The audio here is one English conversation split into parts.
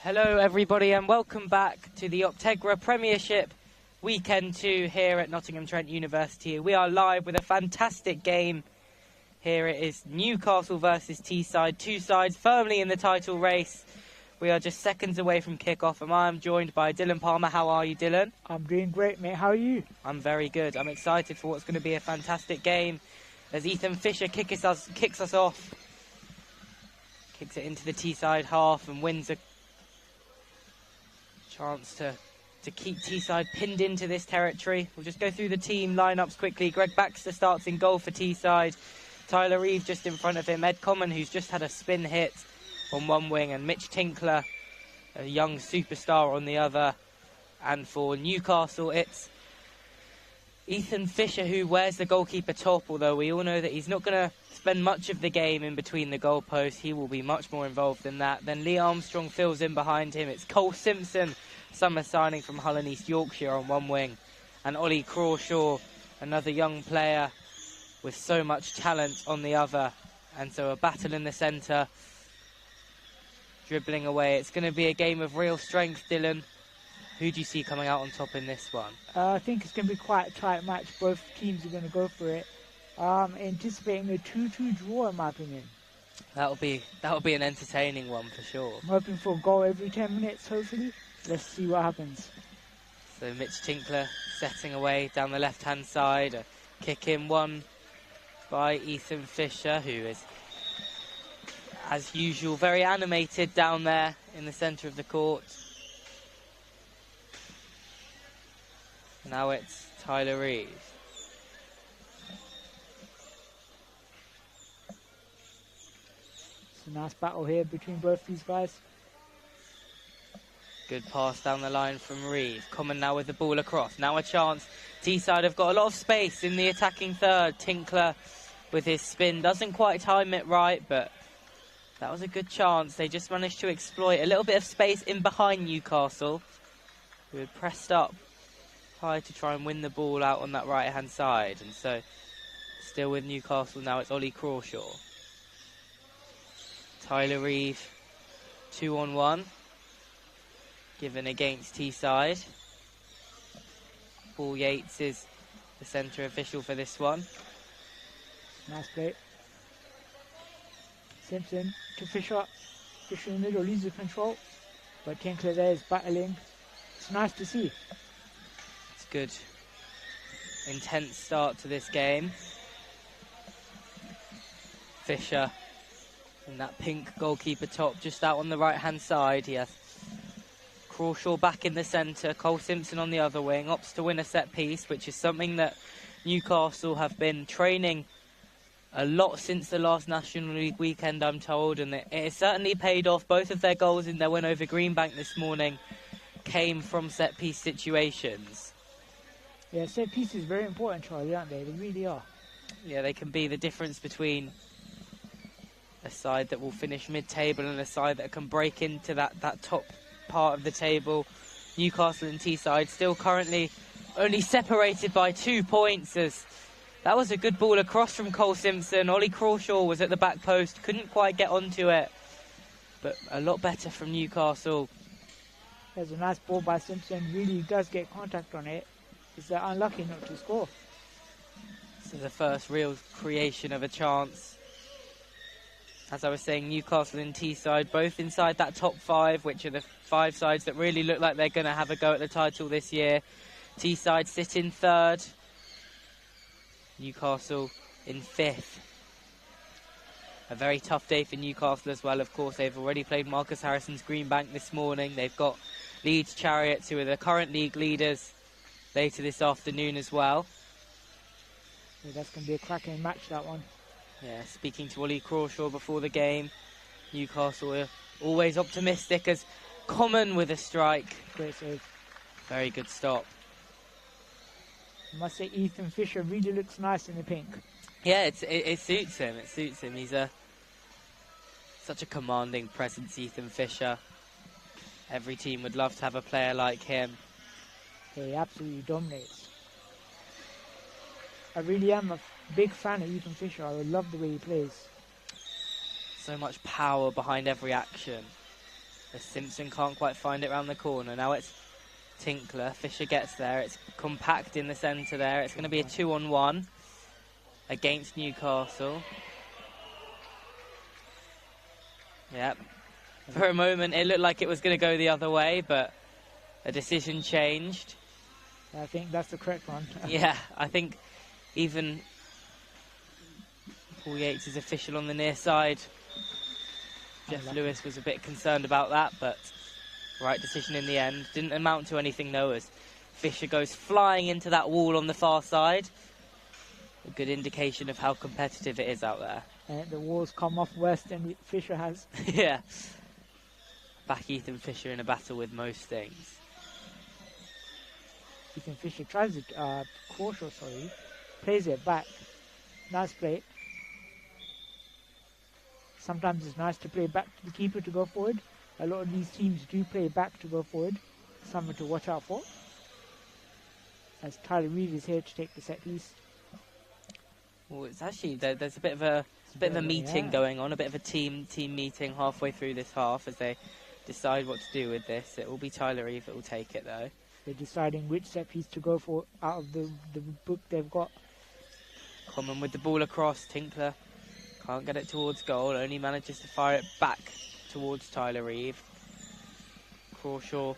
Hello everybody and welcome back to the Optegra Premiership Weekend 2 here at Nottingham Trent University. We are live with a fantastic game. Here it is Newcastle versus Teesside, two sides firmly in the title race. We are just seconds away from kick-off and I am joined by Dylan Palmer. How are you, Dylan? I'm doing great, mate. How are you? I'm very good. I'm excited for what's going to be a fantastic game as Ethan Fisher kicks us off. Kicks it into the Teesside half and wins a chance to keep Teesside pinned into this territory. We'll just go through the team lineups quickly. Greg Baxter starts in goal for Teesside. Tyler Reeve just in front of him. Ed Common, who's just had a spin hit on one wing, and Mitch Tinkler, a young superstar, on the other. And for Newcastle, it's Ethan Fisher who wears the goalkeeper top, although we all know that he's not going to spend much of the game in between the goalposts. He will be much more involved than that. Then Lee Armstrong fills in behind him. It's Cole Simpson, summer signing from Hull and East Yorkshire, on one wing, and Ollie Crawshaw, another young player with so much talent, on the other. And so a battle in the centre, dribbling away. It's going to be a game of real strength, Dylan. Who do you see coming out on top in this one? I think it's going to be quite a tight match. Both teams are going to go for it. Anticipating a 2-2 draw, in my opinion. That'll be an entertaining one for sure. I'm hoping for a goal every 10 minutes, hopefully. Let's see what happens. So Mitch Tinkler setting away down the left-hand side. A kick in one by Ethan Fisher, who is, as usual, very animated down there in the centre of the court. Now it's Tyler Reeve. It's a nice battle here between both these guys. Good pass down the line from Reeve. Common now with the ball across. Now a chance. Teesside have got a lot of space in the attacking third. Tinkler with his spin doesn't quite time it right, but that was a good chance. They just managed to exploit a little bit of space in behind Newcastle, who had pressed up high to try and win the ball out on that right-hand side. And so still with Newcastle now, it's Ollie Crawshaw. Tyler Reeve, 2-on-1. Given against Teesside. Paul Yates is the centre official for this one. Nice play. Simpson to Fisher. Fisher in the middle, loses control. But Tinkler there is battling. It's nice to see. It's good. Intense start to this game. Fisher in that pink goalkeeper top just out on the right-hand side. He has Crawshaw back in the centre, Cole Simpson on the other wing, opts to win a set piece, which is something that Newcastle have been training a lot since the last National League weekend, I'm told, and it has certainly paid off. Both of their goals in their win over Greenbank this morning came from set piece situations. Yeah, set piece is very important, Charlie, aren't they? They really are. Yeah, they can be the difference between a side that will finish mid-table and a side that can break into that top part of the table. Newcastle and Teesside still currently only separated by 2 points, as that was a good ball across from Cole Simpson. Ollie Crawshaw was at the back post, couldn't quite get onto it, but a lot better from Newcastle. There's a nice ball by Simpson, really does get contact on it. It's unlucky not to score. So the first real creation of a chance. As I was saying, Newcastle and Teesside both inside that top 5, which are the 5 sides that really look like they're going to have a go at the title this year. Teesside sit in 3rd. Newcastle in 5th. A very tough day for Newcastle as well, of course. They've already played Marcus Harrison's Greenbank this morning. They've got Leeds Chariots, who are the current league leaders, later this afternoon as well. Yeah, that's going to be a cracking match, that one. Yeah, speaking to Ollie Crawshaw before the game, Newcastle are always optimistic, as Common with a strike. Great save. Very good stop. I must say Ethan Fisher really looks nice in the pink. Yeah, it suits him. It suits him. He's such a commanding presence, Ethan Fisher. Every team would love to have a player like him. Yeah, he absolutely dominates. I really am a big fan of Ethan Fisher. I love the way he plays. So much power behind every action. As Simpson can't quite find it round the corner. Now it's Tinkler. Fisher gets there. It's compact in the centre there. It's going to be a 2-on-1 against Newcastle. Yep. For a moment, it looked like it was going to go the other way, but a decision changed. I think that's the correct one. Yeah, I think even Paul Yates is official on the near side. Jeff Lewis was a bit concerned about that, but right decision in the end. Didn't amount to anything though, as Fisher goes flying into that wall on the far side. A good indication of how competitive it is out there. And the walls come off worse than Fisher has. Yeah. Back Ethan Fisher in a battle with most things. Ethan Fisher tries it, Crawshaw, plays it back. Nice play. Sometimes it's nice to play back to the keeper to go forward. A lot of these teams do play back to go forward. Something to watch out for. As Tyler Reeve is here to take the set piece. Well, it's actually there's a bit of a meeting going on, a bit of a team meeting halfway through this half as they decide what to do with this. It will be Tyler Reeve that will take it though. They're deciding which set piece to go for out of the book they've got. Common with the ball across. Tinkler can't get it towards goal, only manages to fire it back towards Tyler Reeve. Crawshaw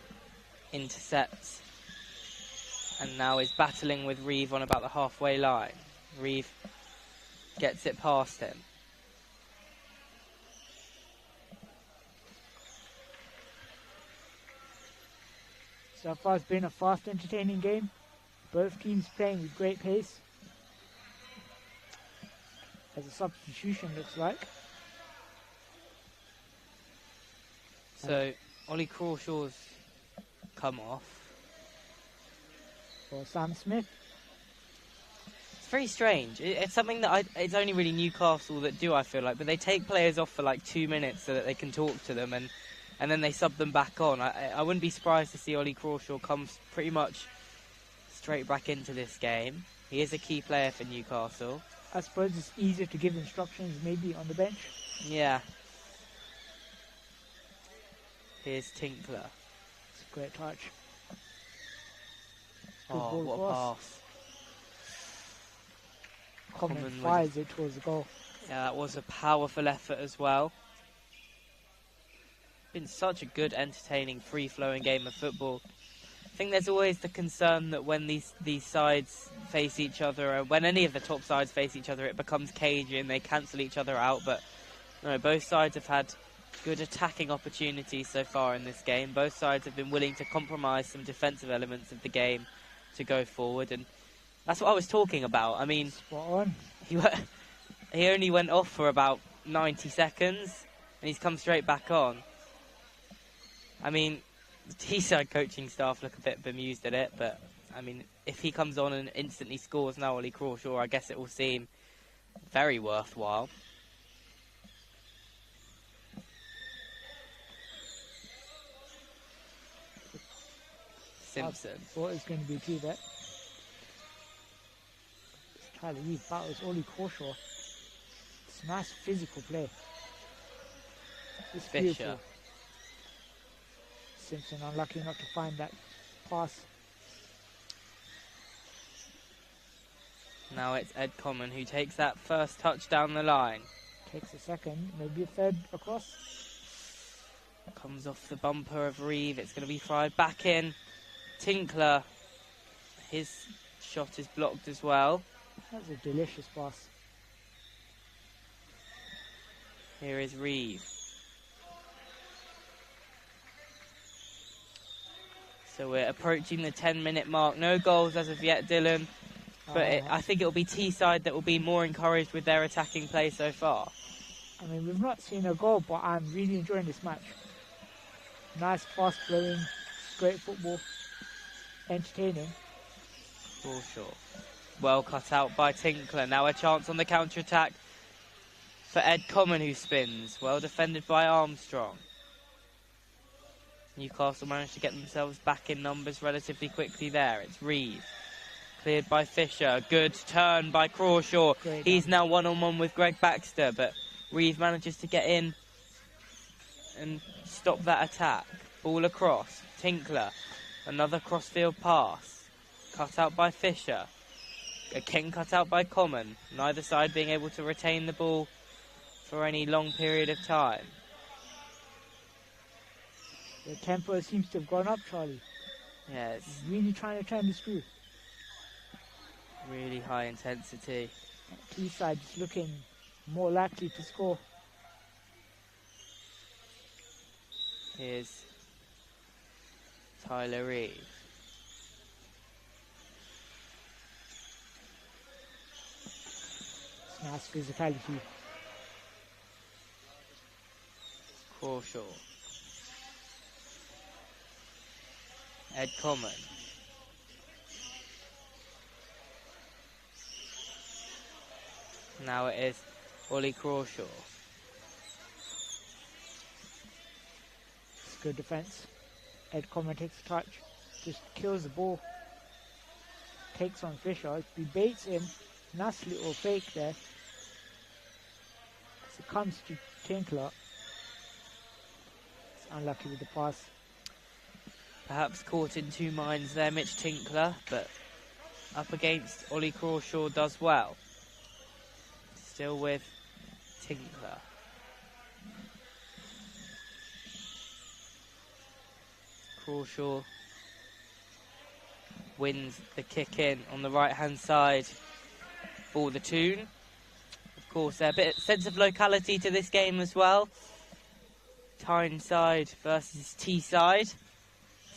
intercepts and now is battling with Reeve on about the halfway line. Reeve gets it past him. So far it's been a fast, entertaining game. Both teams playing with great pace. As a substitution looks like. So Ollie Crawshaw's come off. For Sam Smith. It's very strange. It's something that it's only really Newcastle that do, I feel like, but they take players off for like 2 minutes so that they can talk to them and then they sub them back on. I wouldn't be surprised to see Ollie Crawshaw come pretty much straight back into this game. He is a key player for Newcastle. I suppose it's easier to give instructions maybe on the bench. Yeah. Here's Tinkler. It's a great touch. Oh, what a pass. Common fires it towards the goal. Yeah, that was a powerful effort as well. Been such a good, entertaining, free-flowing game of football. I think there's always the concern that when these sides face each other, or when any of the top sides face each other, it becomes cagey and they cancel each other out. But no, both sides have had good attacking opportunities so far in this game. Both sides have been willing to compromise some defensive elements of the game to go forward, and that's what I was talking about. I mean, spot on. He only went off for about 90 seconds, and he's come straight back on. I mean, the Teesside coaching staff look a bit bemused at it, but I mean, if he comes on and instantly scores now, Ollie Crawshaw, I guess it will seem very worthwhile. Simpson. I thought it was going to be two there. Tyler Reeve battles Ollie Crawshaw. It's a nice physical play. It's Fisher. beautiful. Simpson unlucky not to find that pass. Now it's Ed Common who takes that first touch down the line. Takes a second, maybe a third across. Comes off the bumper of Reeve. It's going to be fired back in. Tinkler, his shot is blocked as well. That's a delicious pass. Here is Reeve. So we're approaching the 10-minute mark. No goals as of yet, Dylan. But I think it will be Teesside that will be more encouraged with their attacking play so far. I mean, we've not seen a goal, but I'm really enjoying this match. Nice, fast-flowing, great football. Entertaining. For sure. Well cut out by Tinkler. Now a chance on the counter-attack for Ed Common, who spins. Well defended by Armstrong. Newcastle managed to get themselves back in numbers relatively quickly there. It's Reeve. Cleared by Fisher. Good turn by Crawshaw. He's now one-on-one with Greg Baxter, but Reeve manages to get in and stop that attack. Ball across. Tinkler. Another crossfield pass. Cut out by Fisher. Again cut out by Common. Neither side being able to retain the ball for any long period of time. The tempo seems to have gone up, Charlie. Yeah, it's He's really trying to turn the screw. really high intensity. Teesside is looking more likely to score. Here's Tyler Reeve. It's nice physicality. Crawshaw. Ed Common. Now it is Ollie Crawshaw. It's good defence. Ed Common takes a touch, just kills the ball. Takes on Fisher, he baits him. Nice little fake there. As it comes to Tinkler. It's unlucky with the pass. Perhaps caught in two minds there, Mitch Tinkler, but up against Ollie Crawshaw does well. Still with Tinkler. Crawshaw wins the kick in on the right hand side for the Toon. Of course, a bit sense of locality to this game as well. Tyneside versus Teesside.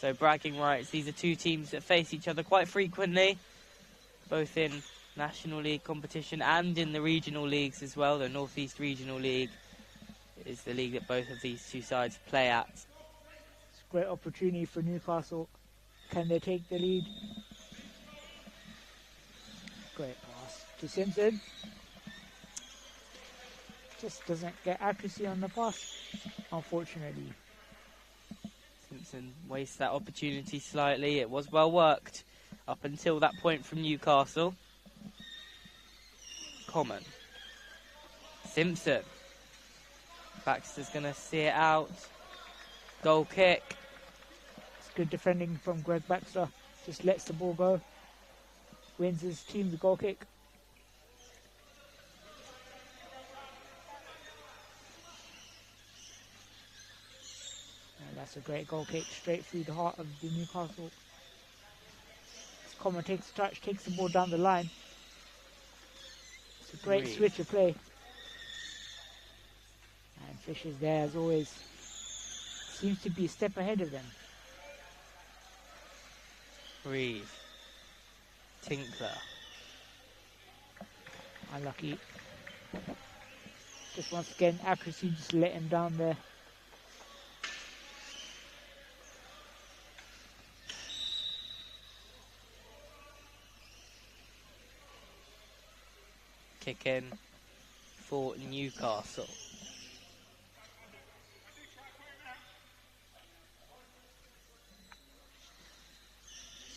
So bragging rights, these are two teams that face each other quite frequently, both in National League competition and in the regional leagues as well. The North East Regional League is the league that both of these two sides play at. It's a great opportunity for Newcastle. Can they take the lead? Great pass to Simpson. Just doesn't get accuracy on the pass, unfortunately. Simpson wastes that opportunity slightly. It was well worked up until that point from Newcastle. Common. Simpson. Baxter's going to see it out. Goal kick. It's good defending from Greg Baxter. Just lets the ball go. Wins his team the goal kick. And that's a great goal kick straight through the heart of the Newcastle. Common takes a touch, takes the ball down the line. It's a great switch of play. And Fisher's there as always. Seems to be a step ahead of them. Reeve. Tinkler. Unlucky. Just once again, accuracy just let him down there. Kick in for Newcastle.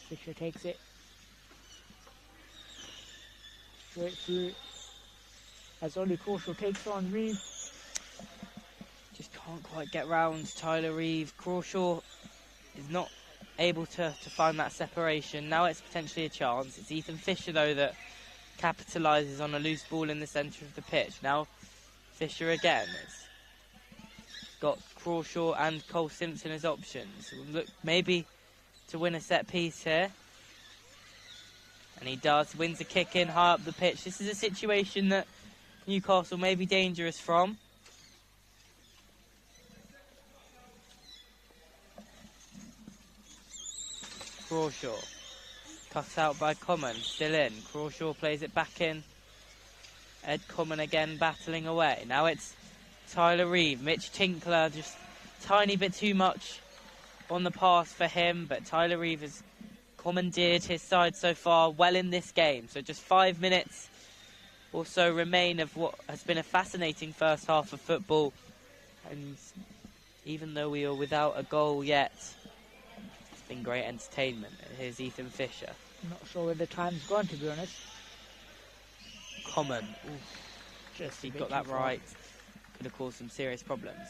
Fisher takes it straight through as Ollie Crawshaw takes on Reeve. Just can't quite get round Tyler Reeve. Crawshaw is not able to find that separation. Now it's potentially a chance. It's Ethan Fisher though that capitalises on a loose ball in the centre of the pitch. Now Fisher again. It's got Crawshaw and Cole Simpson as options. Look, maybe to win a set piece here. And he does. Wins a kick in high up the pitch. This is a situation that Newcastle may be dangerous from. Crawshaw. Cut out by Common. Still in. Crawshaw plays it back in. Ed Common again battling away. Now it's Tyler Reeve. Mitch Tinkler just tiny bit too much on the pass for him. But Tyler Reeve has commandeered his side so far well in this game. So just 5 minutes or so remain of what has been a fascinating first half of football. And even though we are without a goal yet, it's been great entertainment. And here's Ethan Fisher. Not sure where the time's gone, to be honest. Common. Just He got that right. Could have caused some serious problems.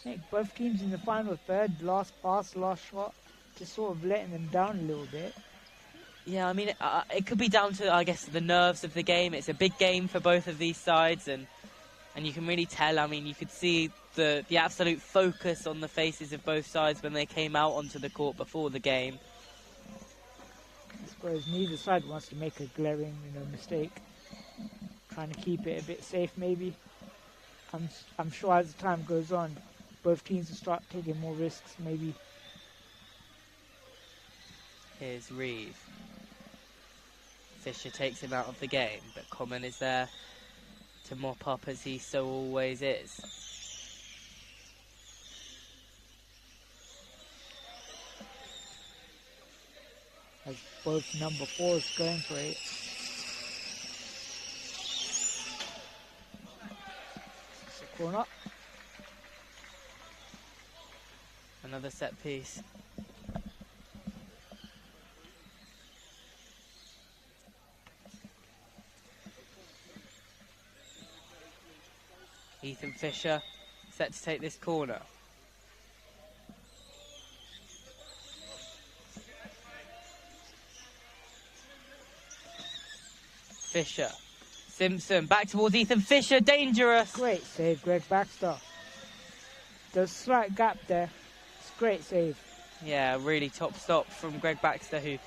think both teams in the final third, last pass, last shot, just sort of letting them down a little bit. Yeah, I mean, it could be down to, I guess, the nerves of the game. It's a big game for both of these sides, and you can really tell. I mean, you could see the absolute focus on the faces of both sides when they came out onto the court before the game. I suppose neither side wants to make a glaring, mistake. Trying to keep it a bit safe, maybe. I'm sure as the time goes on, both teams will start taking more risks, maybe. Here's Reeve. Fisher takes him out of the game, but Common is there to mop up as he so always is. As both number 4s going for it. It's a corner. Another set piece. Ethan Fisher set to take this corner. Fisher. Simpson back towards Ethan Fisher. Dangerous. Great save, Greg Baxter. There's a slight gap there. It's a great save. Yeah, really top stop from Greg Baxter, who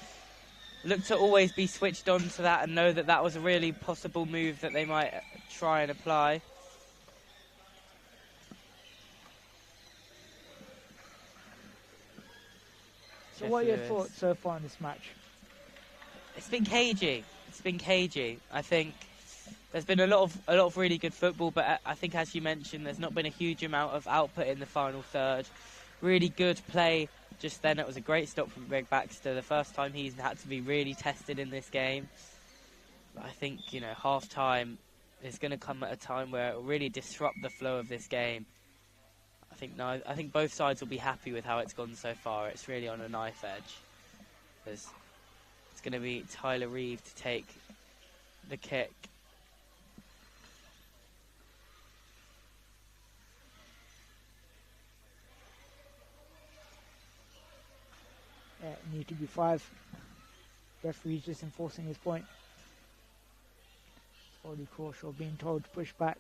looked to always be switched on to that and know that that was a really possible move that they might try and apply. So what are your thoughts so far in this match? It's been cagey. It's been cagey. I think there's been a lot of really good football, but I think, as you mentioned, there's not been a huge amount of output in the final third. Really good play just then. It was a great stop from Greg Baxter. The first time he's had to be really tested in this game. But I think, half-time is going to come at a time where it will really disrupt the flow of this game. I think both sides will be happy with how it's gone so far. It's really on a knife edge. It's going to be Tyler Reeve to take the kick. Yeah, need to be 5. Referee's just enforcing his point. Ollie Crawshaw being told to push back.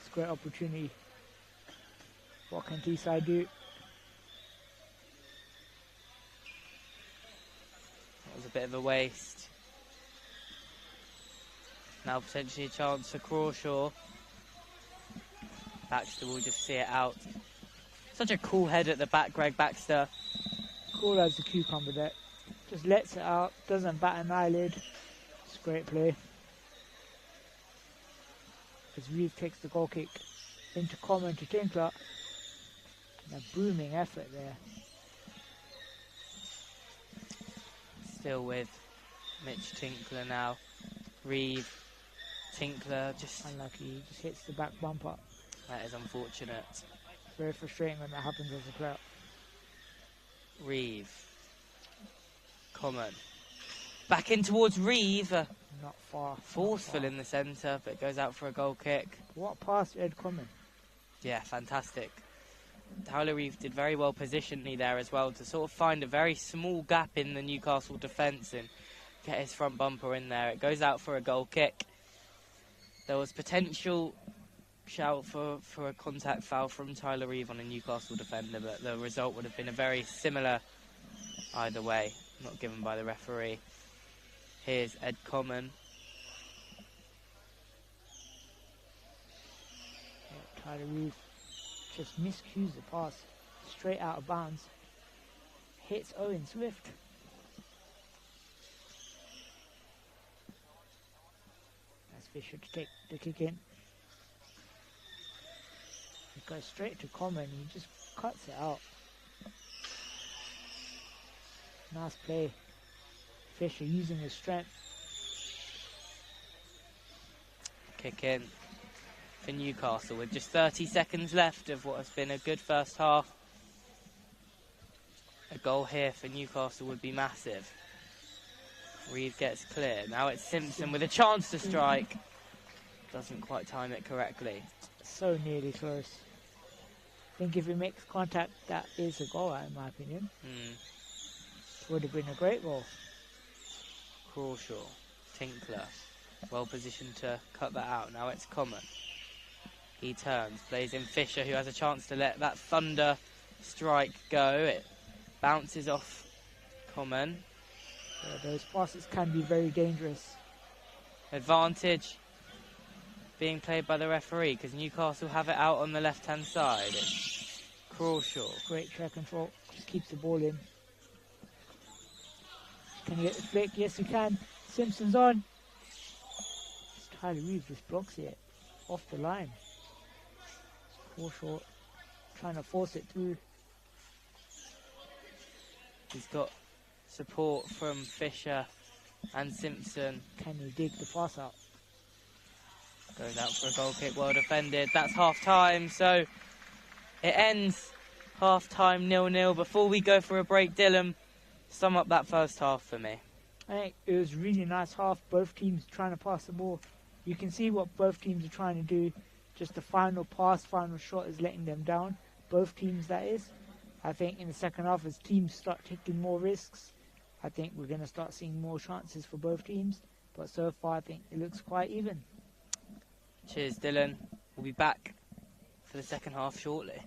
It's a great opportunity. What can Teesside do? That was a bit of a waste. Now potentially a chance for Crawshaw. Baxter will just see it out. Such a cool head at the back, Greg Baxter. Cool as a cucumber there. Just lets it out, doesn't bat an eyelid. It's a great play. As Reeve takes the goal kick into Common to Tinkler. And a booming effort there. Still with Mitch Tinkler now. Reeve, Tinkler, just unlucky, he just hits the back bumper. That is unfortunate. Very frustrating when that happens as a player. Reeve. Common. Back in towards Reeve. Not far. Forceful in the centre, but goes out for a goal kick. What pass, Ed Common? Yeah, fantastic. Tyler Reeve did very well positionally there as well to sort of find a very small gap in the Newcastle defence and get his front bumper in there. It goes out for a goal kick. There was potential shout for a contact foul from Tyler Reeve on a Newcastle defender, but the result would have been a very similar either way, not given by the referee. Here's Ed Common. Yeah, Tyler Reeve just miscues the pass straight out of bounds. Hits Owen Swift. That's Fisher to take the kick in. He goes straight to Common, he just cuts it out. Nice play. Fisher using his strength. Kick in for Newcastle with just 30 seconds left of what has been a good first half. A goal here for Newcastle would be massive. Reeve gets clear. Now it's Simpson with a chance to strike. Doesn't quite time it correctly. So nearly close. I think if it makes contact, that is a goal, in my opinion. Would have been a great goal. Crawshaw, Tinkler, well positioned to cut that out. Now it's Common. He turns, plays in Fisher, who has a chance to let that thunder strike go. It bounces off Common. Yeah, those passes can be very dangerous. Advantage being played by the referee because Newcastle have it out on the left-hand side. It's Crawshaw. Great track control. Just keeps the ball in. Can you get the flick? Yes, you can. Simpson's on. Tyler Reeves just blocks it off the line. Crawshaw trying to force it through. He's got support from Fisher and Simpson. Can he dig the pass out? Goes out for a goal kick, well defended. That's half time, so it ends half time 0-0. Before we go for a break, Dylan, sum up that first half for me. I think it was a really nice half. Both teams trying to pass the ball. You can see what both teams are trying to do. Just the final pass, final shot is letting them down. Both teams, that is. I think in the second half, as teams start taking more risks, I think we're going to start seeing more chances for both teams. But so far, I think it looks quite even. Cheers, Dylan. We'll be back for the second half shortly.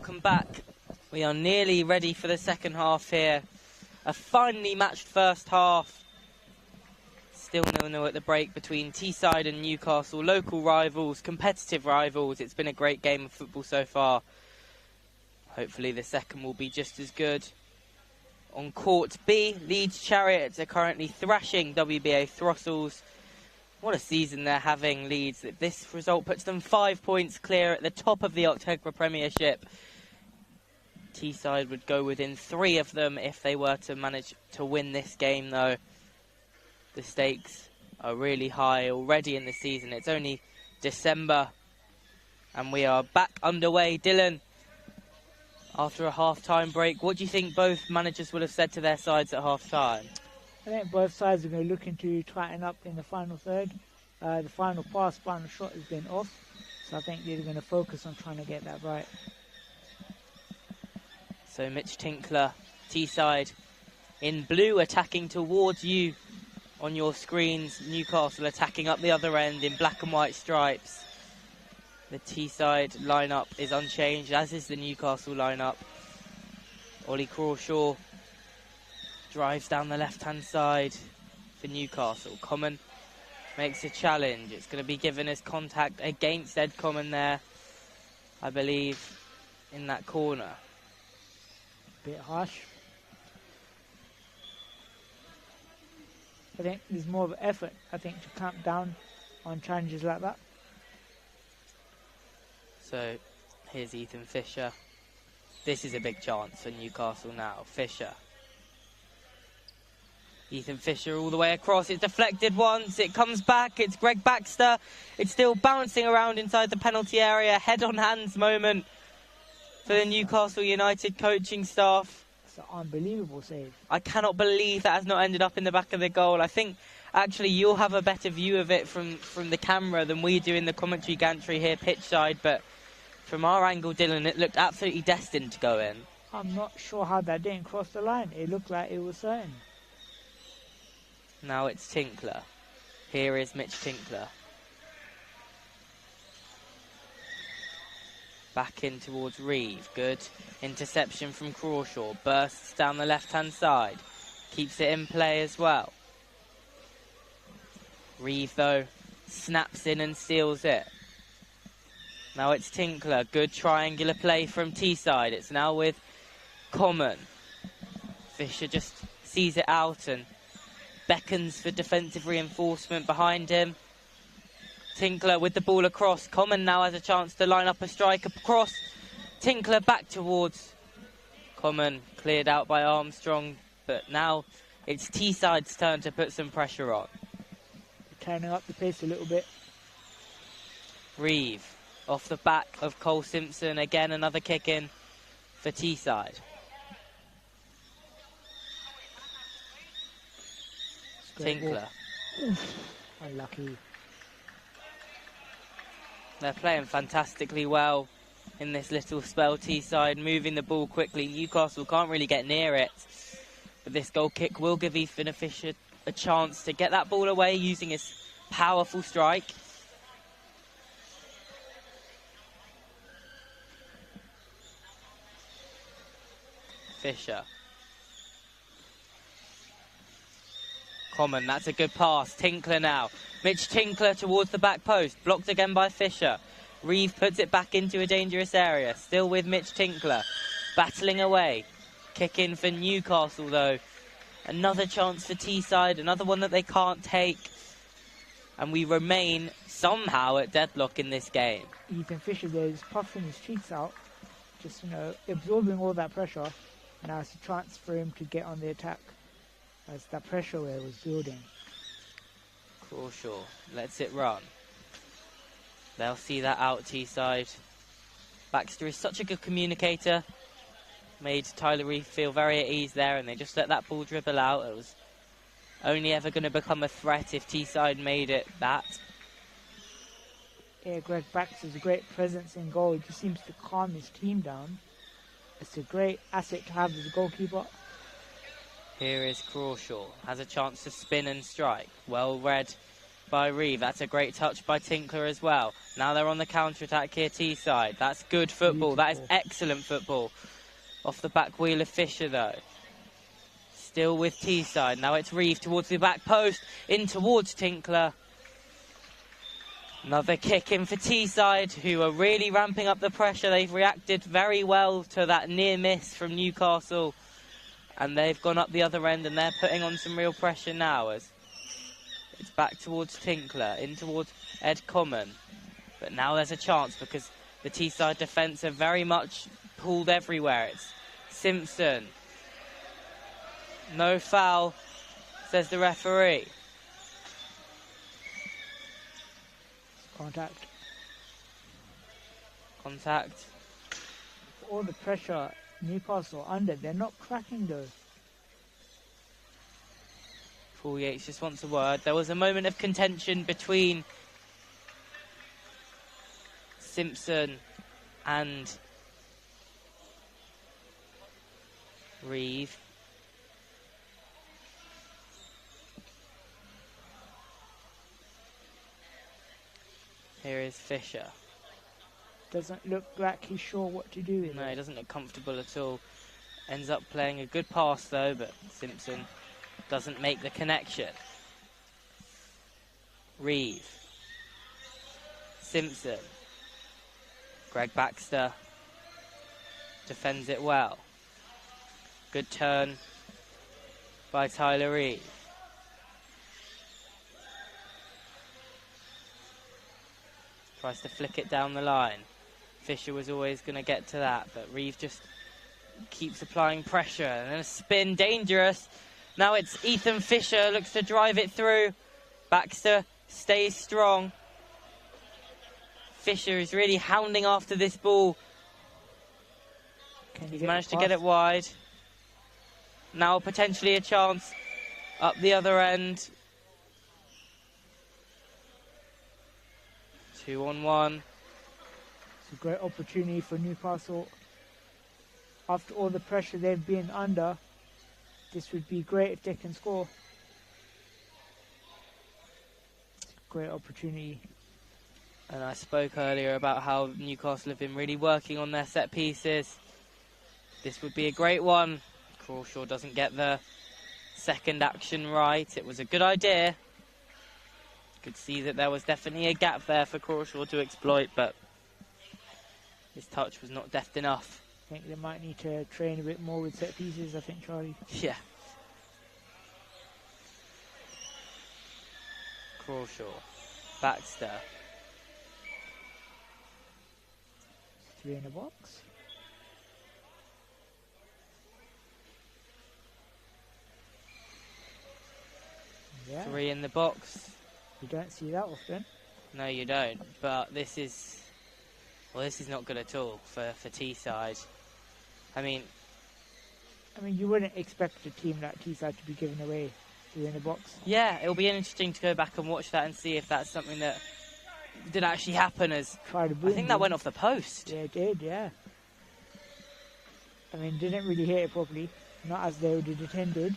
welcome back. We are nearly ready for the second half here. A finely matched first half. Still 0-0 at the break between Teesside and Newcastle. Local rivals, competitive rivals. It's been a great game of football so far. Hopefully the second will be just as good. On Court B, Leeds Chariots are currently thrashing WBA Throssels. What a season they're having, Leeds. This result puts them 5 points clear at the top of the Optegra Premiership. Teesside would go within 3 of them if they were to manage to win this game, though. The stakes are really high already in the season. It's only December and we are back underway. Dylan, after a half-time break, what do you think both managers would have said to their sides at half-time? I think both sides are going to look to tighten up in the final third. The final pass, final shot has been off, so I think they're going to focus on trying to get that right. So Mitch Tinkler, Teesside in blue, attacking towards you on your screens. Newcastle attacking up the other end in black and white stripes. The Teesside lineup is unchanged, as is the Newcastle lineup. Ollie Crawshaw drives down the left-hand side for Newcastle. Common makes a challenge. It's going to be given as contact against Ed Common there, I believe, in that corner. Bit harsh. I think there's more of an effort, I think, to clamp down on challenges like that. So here's Ethan Fisher. This is a big chance for Newcastle now. Fisher. Ethan Fisher all the way across. It's deflected once. It comes back. It's Greg Baxter. It's still bouncing around inside the penalty area. Head on hands moment for the Newcastle United coaching staff. It's an unbelievable save. I cannot believe that has not ended up in the back of the goal. I think actually you'll have a better view of it from the camera than we do in the commentary gantry here pitch side, but from our angle, Dylan, it looked absolutely destined to go in. I'm not sure how that didn't cross the line. It looked like it was certain. Now it's Tinkler. Here is Mitch Tinkler. Back in towards Reeve. Good interception from Crawshaw. Bursts down the left-hand side. Keeps it in play as well. Reeve, though, snaps in and steals it. Now it's Tinkler. Good triangular play from Teesside. It's now with Common. Fisher just sees it out and beckons for defensive reinforcement behind him. Tinkler with the ball across. Common now has a chance to line up a strike across. Tinkler back towards Common. Cleared out by Armstrong. But now it's Teesside's turn to put some pressure on. Turning up the pace a little bit. Reeve off the back of Cole Simpson. Again, another kick in for Teesside. Tinkler. Unlucky. They're playing fantastically well in this little spell, Teesside, moving the ball quickly. Newcastle can't really get near it, but this goal kick will give Ethan Fisher a chance to get that ball away using his powerful strike. Fisher. Common, that's a good pass. Tinkler now. Mitch Tinkler towards the back post. Blocked again by Fisher. Reeve puts it back into a dangerous area. Still with Mitch Tinkler. Battling away. Kick in for Newcastle, though. Another chance for Teesside. Another one that they can't take. And we remain somehow at deadlock in this game. Ethan Fisher there is puffing his cheeks out. Just, absorbing all that pressure. Now it's a chance for him to get on the attack. As that pressure where it was building. Crawshaw lets it run. They'll see that out, Teesside. Baxter is such a good communicator. Made Tyler Reeve feel very at ease there, and they just let that ball dribble out. It was only ever going to become a threat if Teesside made it that. Yeah, Greg Baxter's a great presence in goal. He just seems to calm his team down. It's a great asset to have as a goalkeeper. Here is Crawshaw. Has a chance to spin and strike. Well read by Reeve. That's a great touch by Tinkler as well. Now they're on the counter-attack here, Teesside. That's good football. That is excellent football. Off the back wheel of Fisher, though. Still with Teesside. Now it's Reeve towards the back post. In towards Tinkler. Another kick in for Teesside, who are really ramping up the pressure. They've reacted very well to that near miss from Newcastle. And they've gone up the other end and they're putting on some real pressure now as it's back towards Tinkler, in towards Ed Common. But now there's a chance because the Teesside defence are very much pulled everywhere. It's Simpson. No foul, says the referee. Contact. Contact. All the pressure Newcastle under, they're not cracking though. Paul Yates just wants a word. There was a moment of contention between Simpson and Reeve. Here is Fisher. Doesn't look like he's sure what to do with No, it. he doesn't look comfortable at all. Ends up playing a good pass though, but Simpson doesn't make the connection. Reeve. Simpson. Greg Baxter defends it well. Good turn by Tyler Reeve. Tries to flick it down the line. Fisher was always going to get to that, but Reeve just keeps applying pressure. And then a spin, dangerous. Now it's Ethan Fisher, looks to drive it through. Baxter stays strong. Fisher is really hounding after this ball. He's managed to get it wide. Now potentially a chance up the other end. 2-on-1. It's a great opportunity for Newcastle. After all the pressure they've been under, this would be great if they can score. It's a great opportunity. And I spoke earlier about how Newcastle have been really working on their set pieces. This would be a great one. Crawshaw doesn't get the second action right. It was a good idea. Could see that there was definitely a gap there for Crawshaw to exploit, but his touch was not deft enough. I think they might need to train a bit more with set pieces, I think, Charlie. Yeah. Crawshaw. Baxter. 3 in the box. Yeah. 3 in the box. You don't see that often. No, you don't. But this is... Well, this is not good at all for Teesside. I mean, you wouldn't expect a team like Teesside to be giving away 3 in the box. yeah, it'll be interesting to go back and watch that and see if that's something that did actually happen. As Try to I boom think that them. went off the post. Yeah, it did, yeah. Didn't really hit it properly. Not as they would have intended.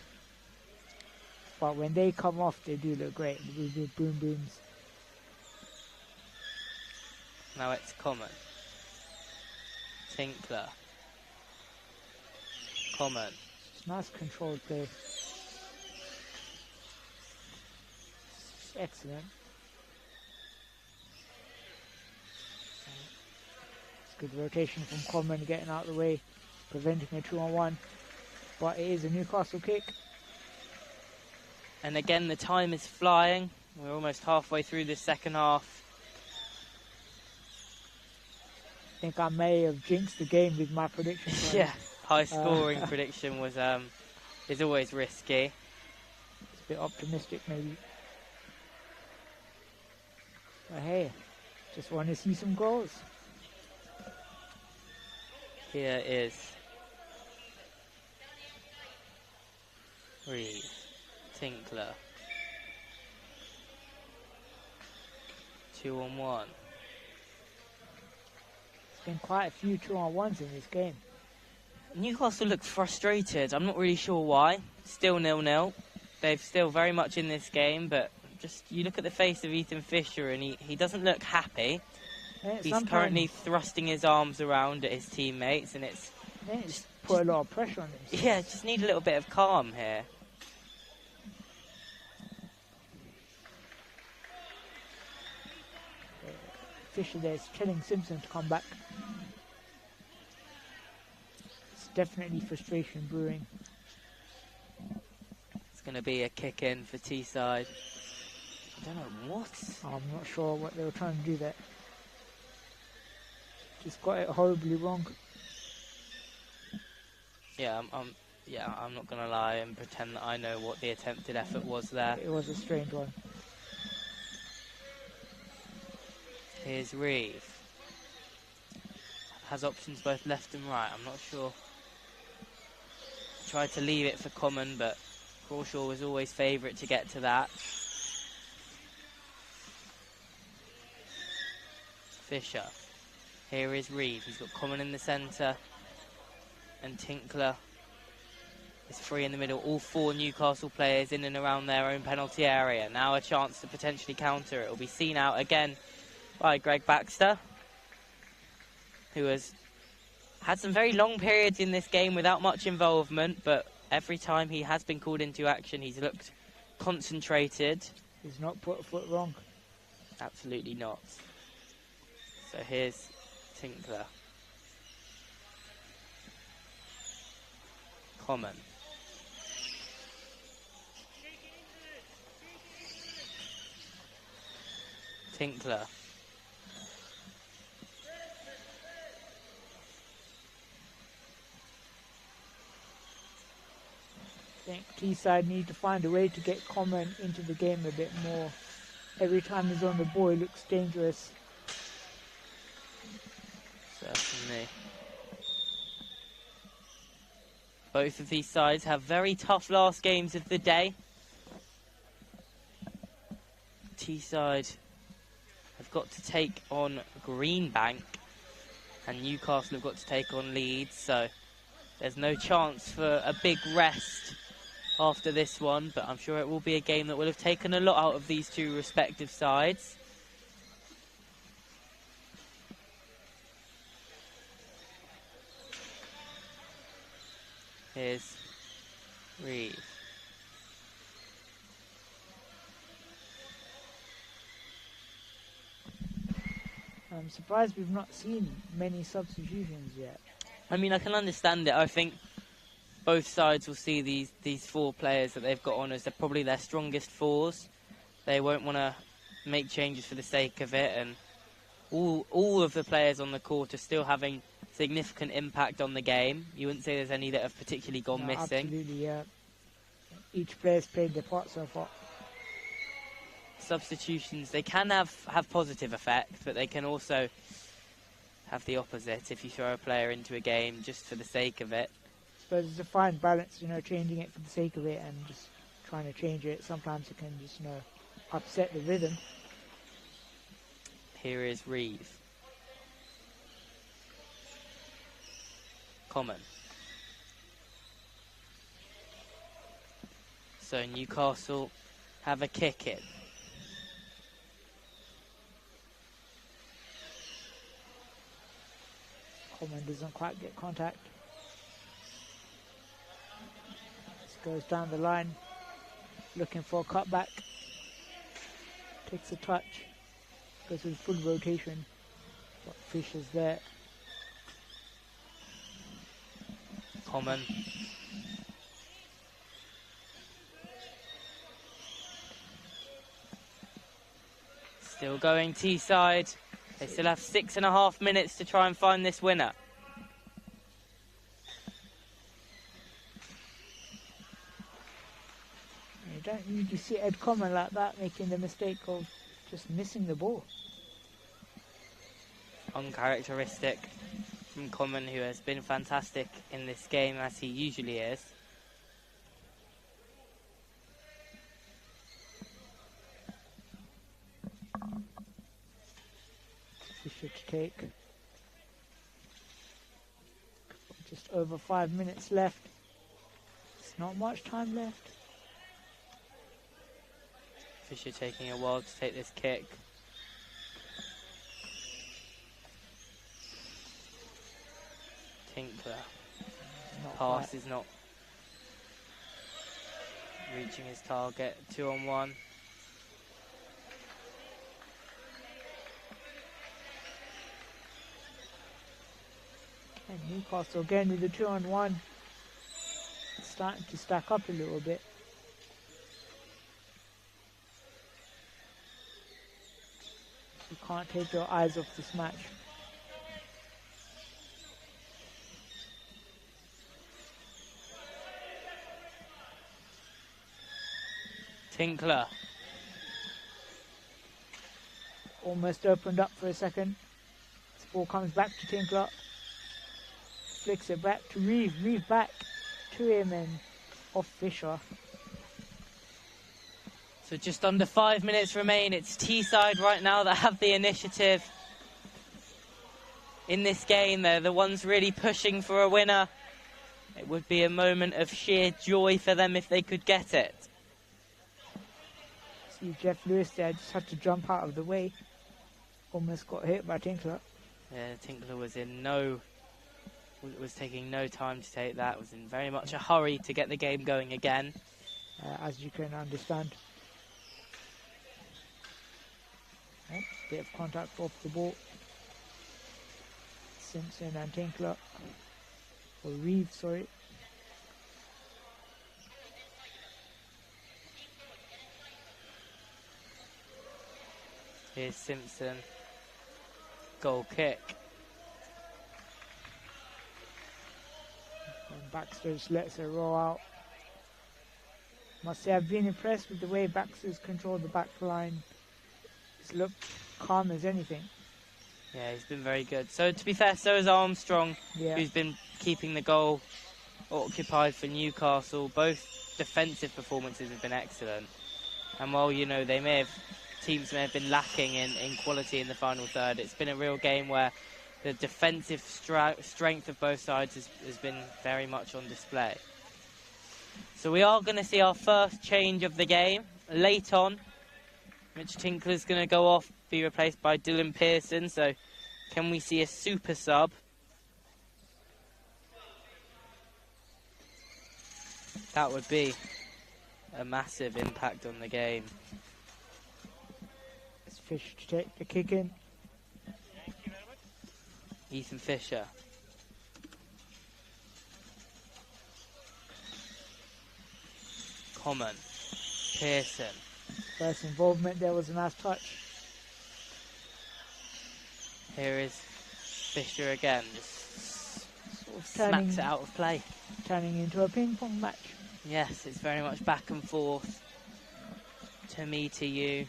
But when they come off, they do look great. They do boom booms. Now it's Common. Tinkler. Common. It's nice controlled play. It's excellent. It's good rotation from Common, getting out of the way, preventing a 2-on-1. But it is a Newcastle kick. And again, the time is flying. We're almost halfway through this second half. I think I may have jinxed the game with my prediction. Yeah, high scoring prediction was is always risky. It's a bit optimistic maybe. But hey, just want to see some goals. Here is Reeve. Tinkler. 2-on-1. Been quite a few 2-on-1s in this game. Newcastle looked frustrated. I'm not really sure why. Still 0-0. They're still very much in this game, but just you look at the face of Ethan Fisher and he doesn't look happy. Yeah, He's currently thrusting his arms around at his teammates, and it's just put a lot of pressure on him. Yeah, just need a little bit of calm here. Fisher there's telling Simpson to come back. It's definitely frustration brewing. It's going to be a kick in for Teesside. I don't know what. I'm not sure what they were trying to do there. Just got it horribly wrong. Yeah, I'm not going to lie and pretend that I know what the attempted effort was there. It was a strange one. Here's Reeve. Has options both left and right, I'm not sure. Tried to leave it for Common, but Crawshaw was always favourite to get to that. Fisher. Here is Reeve. He's got Common in the centre. And Tinkler is free in the middle. All four Newcastle players in and around their own penalty area. Now a chance to potentially counter. It will be seen out again by Greg Baxter, who has had some very long periods in this game without much involvement, but every time he has been called into action, he's looked concentrated. He's not put a foot wrong. Absolutely not. So here's Tinkler. Common. Tinkler. I think Teesside need to find a way to get Common into the game a bit more. Every time he's on the ball, he looks dangerous. Certainly. Both of these sides have very tough last games of the day. Teesside have got to take on Greenbank, and Newcastle have got to take on Leeds, so there's no chance for a big rest after this one, but I'm sure it will be a game that will have taken a lot out of these two respective sides. Here's Reeve. I'm surprised we've not seen many substitutions yet. I mean, I can understand it. I think both sides will see these four players that they've got on as probably their strongest fours. They won't want to make changes for the sake of it, and all of the players on the court are still having significant impact on the game. You wouldn't say there's any that have particularly gone missing. Absolutely, yeah. Each player's played their part so far. Substitutions, they can have positive effect, but they can also have the opposite if you throw a player into a game just for the sake of it. I suppose it's a fine balance, changing it for the sake of it and just trying to change it. Sometimes it can just, upset the rhythm. Here is Reeve. Common. So Newcastle have a kick in. Common doesn't quite get contact. This goes down the line, looking for a cutback. Takes a touch, goes with full rotation. But Fisher's there. Common. Still going Teesside. They still have 6.5 minutes to try and find this winner. You don't usually see Ed Common like that, making the mistake of just missing the ball. Uncharacteristic from Common, who has been fantastic in this game, as he usually is. Fisher to take. Just over 5 minutes left. It's not much time left. Fisher taking a while to take this kick. Tinkler. Pass is not reaching his target. 2-on-1. And Newcastle again with the 2-on-1. Starting to stack up a little bit. You can't take your eyes off this match. Tinkler. Almost opened up for a second. This ball comes back to Tinkler. Flicks it back to Reeve. Reeve back to him and off Fisher. So just under 5 minutes remain. It's Teesside right now that have the initiative in this game. They're the ones really pushing for a winner. It would be a moment of sheer joy for them if they could get it. See Jeff Lewis there, just had to jump out of the way. Almost got hit by Tinkler. Yeah, Tinkler was taking no time to take that. Was in very much a hurry to get the game going again. As you can understand. Oh, bit of contact off the ball. Simpson and Tinkler. Or Reeve, sorry. Here's Simpson. Goal kick. And Baxter just lets it roll out. Must say I've been impressed with the way Baxter's controlled the back line. He's looked calm as anything. Yeah, he's been very good. So to be fair, so is Armstrong, Yeah. who's been keeping the goal occupied for Newcastle. Both defensive performances have been excellent. And while, you know, teams may have been lacking in quality in the final third, it's been a real game where the defensive strength of both sides has been very much on display. So we are going to see our first change of the game late on. Mitch Tinkler's going to go off, be replaced by Dylan Pearson. So can we see a super sub? That would be a massive impact on the game. It's Fisher to take the kick in. Ethan Fisher. Common. Pearson. First involvement there was a nice touch. Here is Fisher again, just Sort of smacks it out of play. turning into a ping pong match. Yes, it's very much back and forth. To me, to you.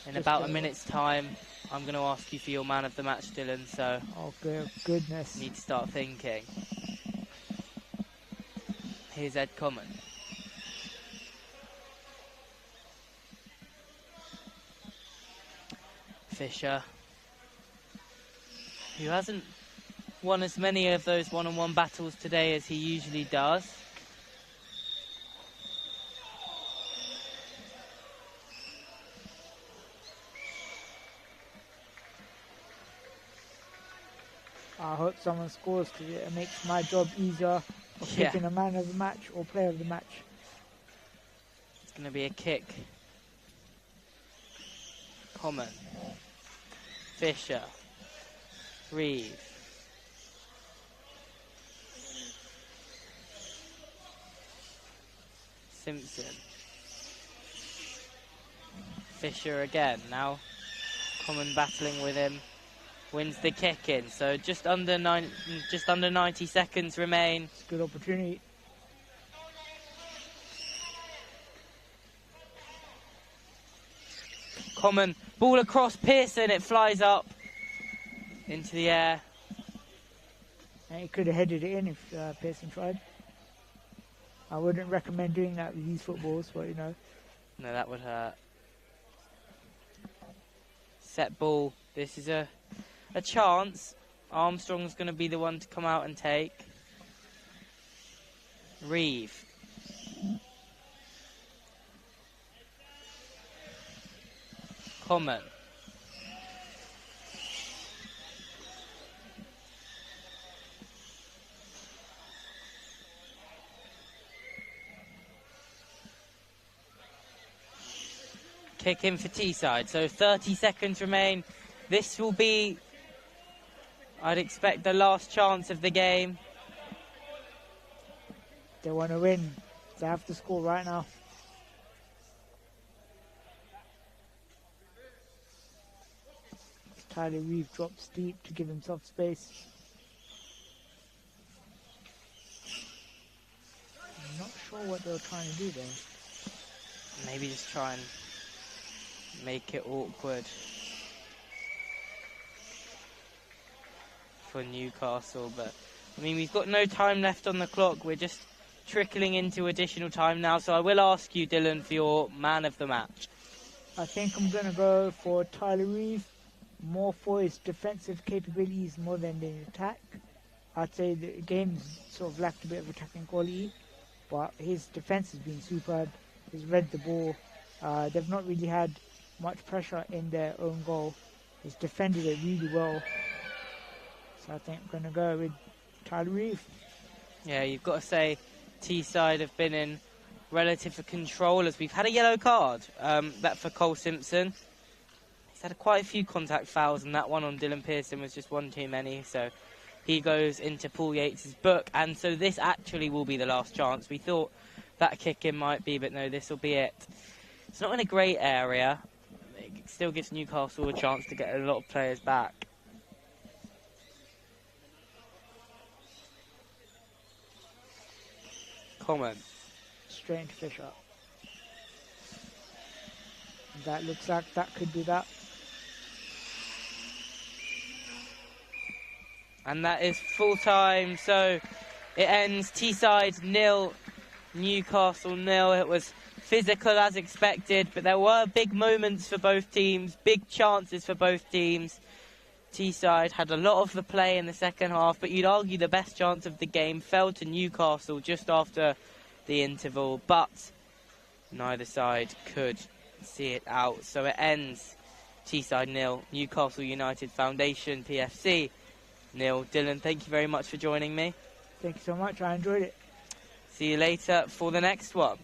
In about a minute's time, I'm going to ask you for your man of the match, Dylan, so Oh, goodness. you need to start thinking. Here's Ed Common. Fisher, who hasn't won as many of those one-on-one battles today as he usually does. I hope someone scores because it makes my job easier of picking a man of the match or player of the match. It's going to be a kick. Common. Fisher. Reeve. Simpson. Fisher again. Now Common battling with him. Wins the kick in. So just under 90 seconds remain. It's a good opportunity. Common. Ball across Pearson. It flies up into the air. And he could have headed it in if Pearson tried. I wouldn't recommend doing that with these footballs, but you know. No, that would hurt. Set ball. This is a chance. Armstrong's going to be the one to come out and take. Reeve. Common. Kick in for Teesside, so 30 seconds remain. This will be, I'd expect, the last chance of the game. They want to win. They have to score right now. Tyler Reeve drops deep to give himself space. I'm not sure what they were trying to do there. Maybe just try and make it awkward for Newcastle, but I mean, we've got no time left on the clock. We're just trickling into additional time now, so I will ask you, Dylan, for your man of the match. I think I'm going to go for Tyler Reeve, more for his defensive capabilities more than the attack. I'd say the game's sort of lacked a bit of attacking quality, but his defense has been superb. He's read the ball. They've not really had much pressure in their own goal. He's defended it really well. So I think I'm going to go with Tyler Reeve. Yeah, you've got to say Teesside have been in relative control as we've had a yellow card. That for Cole Simpson. He's had quite a few contact fouls, and that one on Dylan Pearson was just one too many. So he goes into Paul Yates' book, and so this actually will be the last chance. We thought that kick-in might be, but no, this will be it. It's not in a great area. It still gives Newcastle a chance to get a lot of players back. Common. Straight into Fisher. That looks like that could be that. And that is full time, so it ends Teesside 0, Newcastle 0. It was physical as expected, but there were big moments for both teams, big chances for both teams. Teesside had a lot of the play in the second half, but you'd argue the best chance of the game fell to Newcastle just after the interval, but neither side could see it out. So it ends Teesside 0, Newcastle United Foundation PFC 0. Dylan, thank you very much for joining me. Thank you so much. I enjoyed it. See you later for the next one.